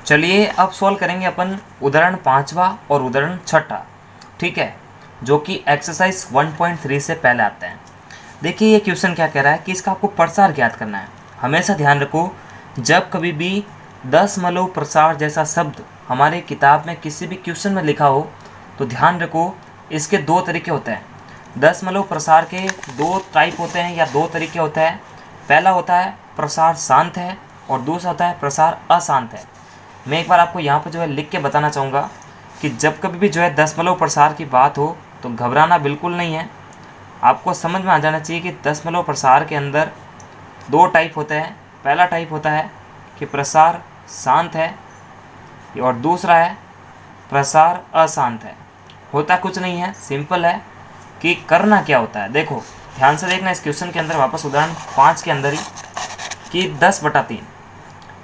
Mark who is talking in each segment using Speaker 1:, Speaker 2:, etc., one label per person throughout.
Speaker 1: चलिए अब सॉल्व करेंगे अपन उदाहरण 5वां और उदाहरण 6, ठीक है, जो कि एक्सरसाइज 1.3 से पहले आते हैं। देखिए ये क्वेश्चन क्या कह रहा है कि इसका आपको प्रसार ज्ञात करना है। हमेशा ध्यान रखो, जब कभी भी दशमलव प्रसार जैसा शब्द हमारे किताब में किसी भी क्वेश्चन में लिखा हो तो ध्यान रखो इसके दो तरीके होते हैं। दशमलव प्रसार के दो टाइप होते हैं या दो तरीके होते हैं। पहला होता है प्रसार शांत है और दूसरा होता है प्रसार अशांत है। मैं एक बार आपको यहाँ पर जो है लिख के बताना चाहूँगा कि जब कभी भी जो है दशमलव प्रसार की बात हो तो घबराना बिल्कुल नहीं है। आपको समझ में आ जाना चाहिए कि दशमलव प्रसार के अंदर दो टाइप होते हैं। पहला टाइप होता है कि प्रसार शांत है और दूसरा है प्रसार अशांत है। होता कुछ नहीं है, सिंपल है कि करना क्या होता है। देखो ध्यान से देखना इस क्वेश्चन के अंदर, वापस उदाहरण 5 के अंदर ही, कि 10/3,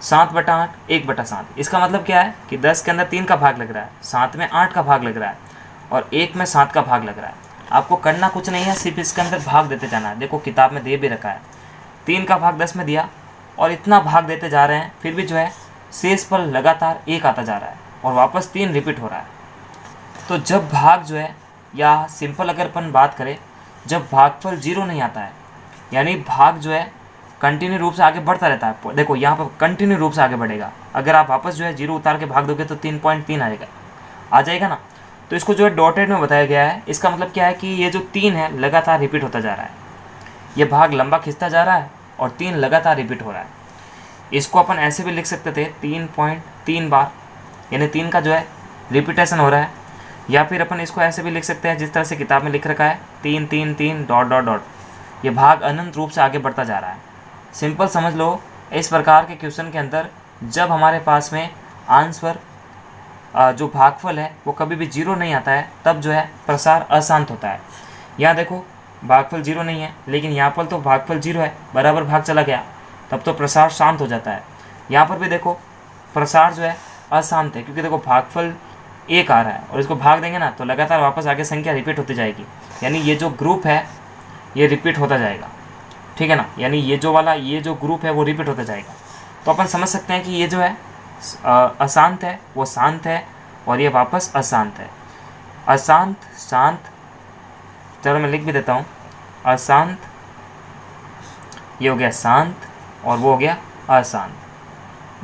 Speaker 1: 7/8, 1/7। इसका मतलब क्या है कि 10 के अंदर 3 का भाग लग रहा है, 7 में 8 का भाग लग रहा है और 1 में 7 का भाग लग रहा है। आपको करना कुछ नहीं है, सिर्फ इसके अंदर भाग देते जाना है। देखो किताब में दे भी रखा है, 3 का भाग 10 में दिया और इतना भाग देते जा रहे हैं, फिर भी जो है शेष पर लगातार 1 आता जा रहा है और वापस 3 रिपीट हो रहा है। तो जब भाग जो है, या सिंपल अगर अपन बात करें, जब भागफल 0 नहीं आता है, यानी भाग जो है कंटिन्यू रूप से आगे बढ़ता रहता है। देखो यहाँ पर कंटिन्यू रूप से आगे बढ़ेगा। अगर आप वापस जो है 0 उतार के भाग दोगे तो 3.3 आ जाएगा ना। तो इसको जो है डॉटेड में बताया गया है। इसका मतलब क्या है कि ये जो 3 है लगातार रिपीट होता जा रहा है, ये भाग लंबा खिंचता जा रहा है और 3 लगातार रिपीट हो रहा है। इसको अपन ऐसे भी लिख सकते थे 3.3 बार, यानी 3 का जो है रिपीटेशन हो रहा है। या फिर अपन इसको ऐसे भी लिख सकते हैं जिस तरह से किताब में लिख रखा है, 3 3 3 डॉट डॉट डॉट। ये भाग अनंत रूप से आगे बढ़ता जा रहा है। सिंपल समझ लो, इस प्रकार के क्वेश्चन के अंदर जब हमारे पास में आंसर जो भागफल है वो कभी भी 0 नहीं आता है, तब जो है प्रसार अशांत होता है। यहाँ देखो भागफल 0 नहीं है, लेकिन यहाँ पर तो भागफल 0 है, बराबर भाग चला गया, तब तो प्रसार शांत हो जाता है। यहाँ पर भी देखो प्रसार जो है अशांत है, क्योंकि देखो भागफल 1 आ रहा है और इसको भाग देंगे ना तो लगातार वापस आगे संख्या रिपीट होती जाएगी, यानी ये जो ग्रुप है ये रिपीट होता जाएगा, ठीक है ना। यानी ये जो ग्रुप है वो रिपीट होता जाएगा। तो अपन समझ सकते हैं कि ये जो है अशांत है वो शांत है और ये वापस अशांत है। अशांत शांत, चलो मैं लिख भी देता हूँ, अशांत, ये हो गया शांत और वो हो गया अशांत।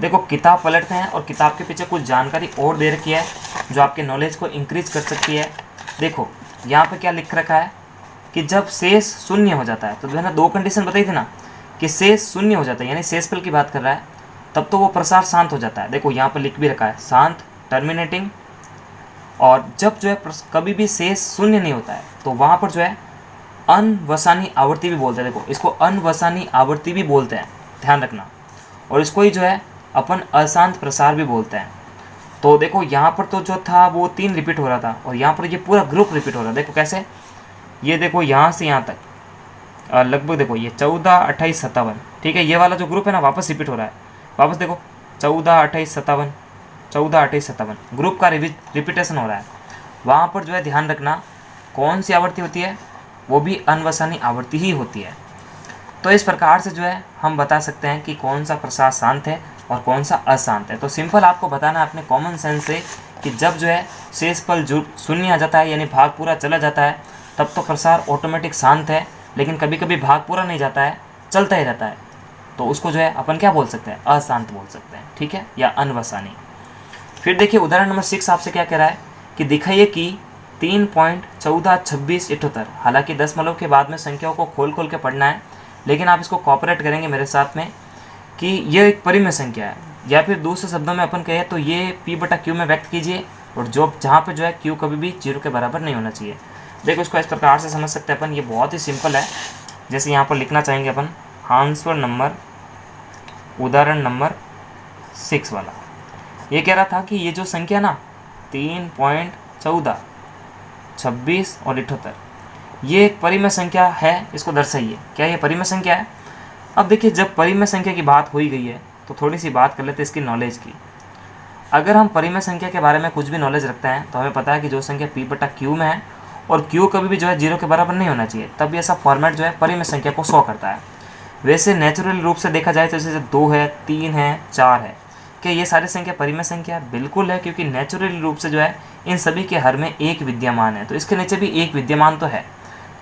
Speaker 1: देखो किताब पलटते हैं और किताब के पीछे कुछ जानकारी और दे रखी है जो आपके नॉलेज को इंक्रीज कर सकती है। देखो यहाँ पे क्या लिख रखा है कि जब शेष शून्य हो जाता है, तो जो है ना दो कंडीशन बताई थी ना कि शेष शून्य हो जाता है, यानी शेषफल की बात कर रहा है, तब तो वो प्रसार शांत हो जाता है। देखो यहाँ पर लिख भी रखा है शांत टर्मिनेटिंग। और जब जो है कभी भी शेष शून्य नहीं होता है तो वहाँ पर जो है अनवसानी आवृत्ति भी बोलते हैं। देखो इसको अनवसानी आवृत्ति भी बोलते हैं, ध्यान रखना। और इसको ही जो है अपन अशांत प्रसार भी बोलते हैं। तो देखो यहाँ पर तो जो था वो 3 रिपीट हो रहा था और यहाँ पर ये पूरा ग्रुप रिपीट हो रहा है। देखो कैसे, ये देखो यहाँ से यहाँ तक लगभग देखो ये 14, 28, 57, ठीक है। ये वाला जो ग्रुप है ना वापस रिपीट हो रहा है। वापस देखो 14, 28, 57, 14, 28, 57 ग्रुप का रिपीटेशन हो रहा है। वहाँ पर जो है ध्यान रखना कौन सी आवृत्ति होती है, वो भी अनवसानी आवृत्ति ही होती है। तो इस प्रकार से जो है हम बता सकते हैं कि कौन सा प्रसार शांत है और कौन सा अशांत है। तो सिंपल आपको बताना है अपने कॉमन सेंस से कि जब जो है शेषफल शून्य आ जाता है, यानी भाग पूरा चला जाता है, तब तो प्रसार ऑटोमेटिक शांत है। लेकिन कभी कभी भाग पूरा नहीं जाता है, चलता ही रहता है, तो उसको जो है अपन क्या बोल सकते हैं, अशांत बोल सकते हैं, ठीक है, या अनवसानी। फिर देखिए उदाहरण नंबर 6 आपसे क्या कह रहा है कि दिखाइए कि 3.142678, हालांकि दशमलव के बाद में संख्याओं को खोल खोल के पढ़ना है, लेकिन आप इसको कॉपरेट करेंगे मेरे साथ में कि ये एक परिमेय संख्या है, या फिर दूसरे शब्दों में अपन कहें तो ये P/Q में व्यक्त कीजिए, और जो जहाँ पे जो है Q कभी भी 0 के बराबर नहीं होना चाहिए। देखो इसको इस प्रकार से समझ सकते हैं अपन, ये बहुत ही सिंपल है। जैसे यहाँ पर लिखना चाहेंगे अपन आंसर नंबर, उदाहरण नंबर 6 वाला, ये कह रहा था कि ये जो संख्या ना 3.14, 26 और 78, ये एक परिमेय संख्या है, इसको दर्शाइए। क्या ये परिमेय संख्या है? अब देखिए जब परिमेय संख्या की बात हो ही गई है तो थोड़ी सी बात कर लेते हैं इसकी नॉलेज की। अगर हम परिमेय संख्या के बारे में कुछ भी नॉलेज रखते हैं तो हमें पता है कि जो संख्या P/Q में है और Q कभी भी जो है 0 के बराबर नहीं होना चाहिए, तब ऐसा फॉर्मेट जो है परिमेय संख्या को शो करता है। वैसे नेचुरल रूप से देखा जाए तो जैसे 2 है, 3 है, 4 है, कि ये सारी संख्या परिमेय संख्या बिल्कुल है, क्योंकि नेचुरली रूप से जो है इन सभी के हर में एक विद्यमान है, तो इसके नीचे भी एक विद्यमान तो है।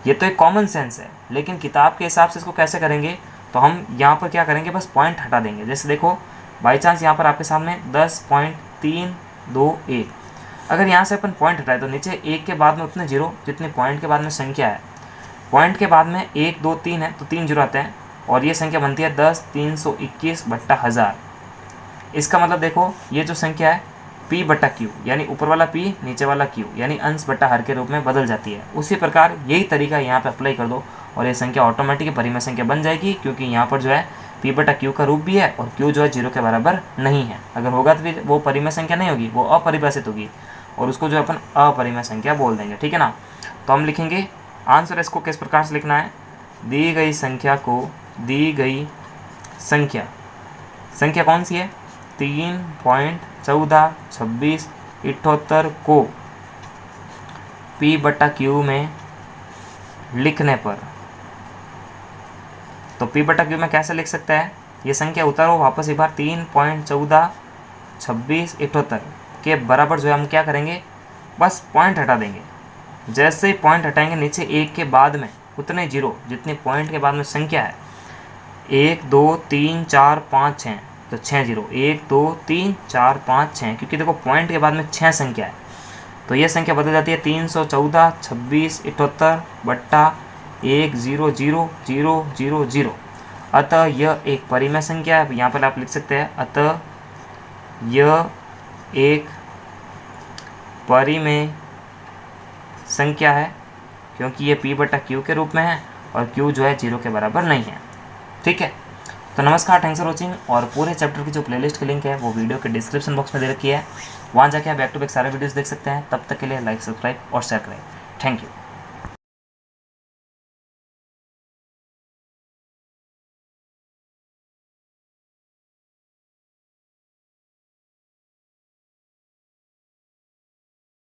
Speaker 1: ये तो एक कॉमन सेंस है, लेकिन किताब के हिसाब से इसको कैसे करेंगे, तो हम यहाँ पर क्या करेंगे, बस पॉइंट हटा देंगे। जैसे देखो बाई चांस यहाँ पर आपके सामने 10.321, अगर यहाँ से अपन पॉइंट हटाए तो नीचे एक के बाद में उतने जीरो जितने पॉइंट के बाद में संख्या है। पॉइंट के बाद में 1 2 3 है तो 3 जीरो आते हैं, और ये संख्या बनती है 10,321/1000। इसका मतलब देखो ये जो संख्या है p/q, यानी ऊपर वाला p नीचे वाला q, यानी अंश बट्टा हर के रूप में बदल जाती है। उसी प्रकार यही तरीका यहाँ पे अप्लाई कर दो और ये संख्या ऑटोमेटिक परिमेय संख्या बन जाएगी, क्योंकि यहाँ पर जो है p/q का रूप भी है और q जो है 0 के बराबर नहीं है। अगर होगा तो फिर वो परिमेय संख्या नहीं होगी, वो अपरिभाषित होगी, और उसको जो अपन अपरिमेय संख्या बोल देंगे। ठीक है ना। तो हम लिखेंगे आंसर इसको किस प्रकार से लिखना है, दी गई संख्या को, दी गई संख्या कौन सी है, 3.142678 को p/q में लिखने पर, तो p/q में कैसे लिख सकते हैं, ये संख्या उतारो वापस एक बार, 3.142678 के बराबर जो है हम क्या करेंगे, बस पॉइंट हटा देंगे। जैसे ही पॉइंट हटाएंगे नीचे एक के बाद में उतने जीरो जितने पॉइंट के बाद में संख्या है, 1 2 3 4 5 6, तो 6 जीरो, 1 2 3 4 5 6, क्योंकि देखो पॉइंट के बाद में 6 संख्या है, तो ये संख्या बदल जाती है 3142678/100000। अतः यह एक परिमेय संख्या है, यहाँ पर आप लिख सकते हैं अतः यह एक परिमेय संख्या है, क्योंकि ये p/q के रूप में है और q जो है 0 के बराबर नहीं है। ठीक है। तो नमस्कार, थैंक्स फॉर वॉचिंग, और पूरे चैप्टर की जो प्लेलिस्ट की लिंक है वो वीडियो के डिस्क्रिप्शन बॉक्स में दे रखी है, वहाँ जाके आप बैक टू बैक सारे वीडियोस देख सकते हैं। तब तक के लिए लाइक, सब्सक्राइब और शेयर करें। Thank you.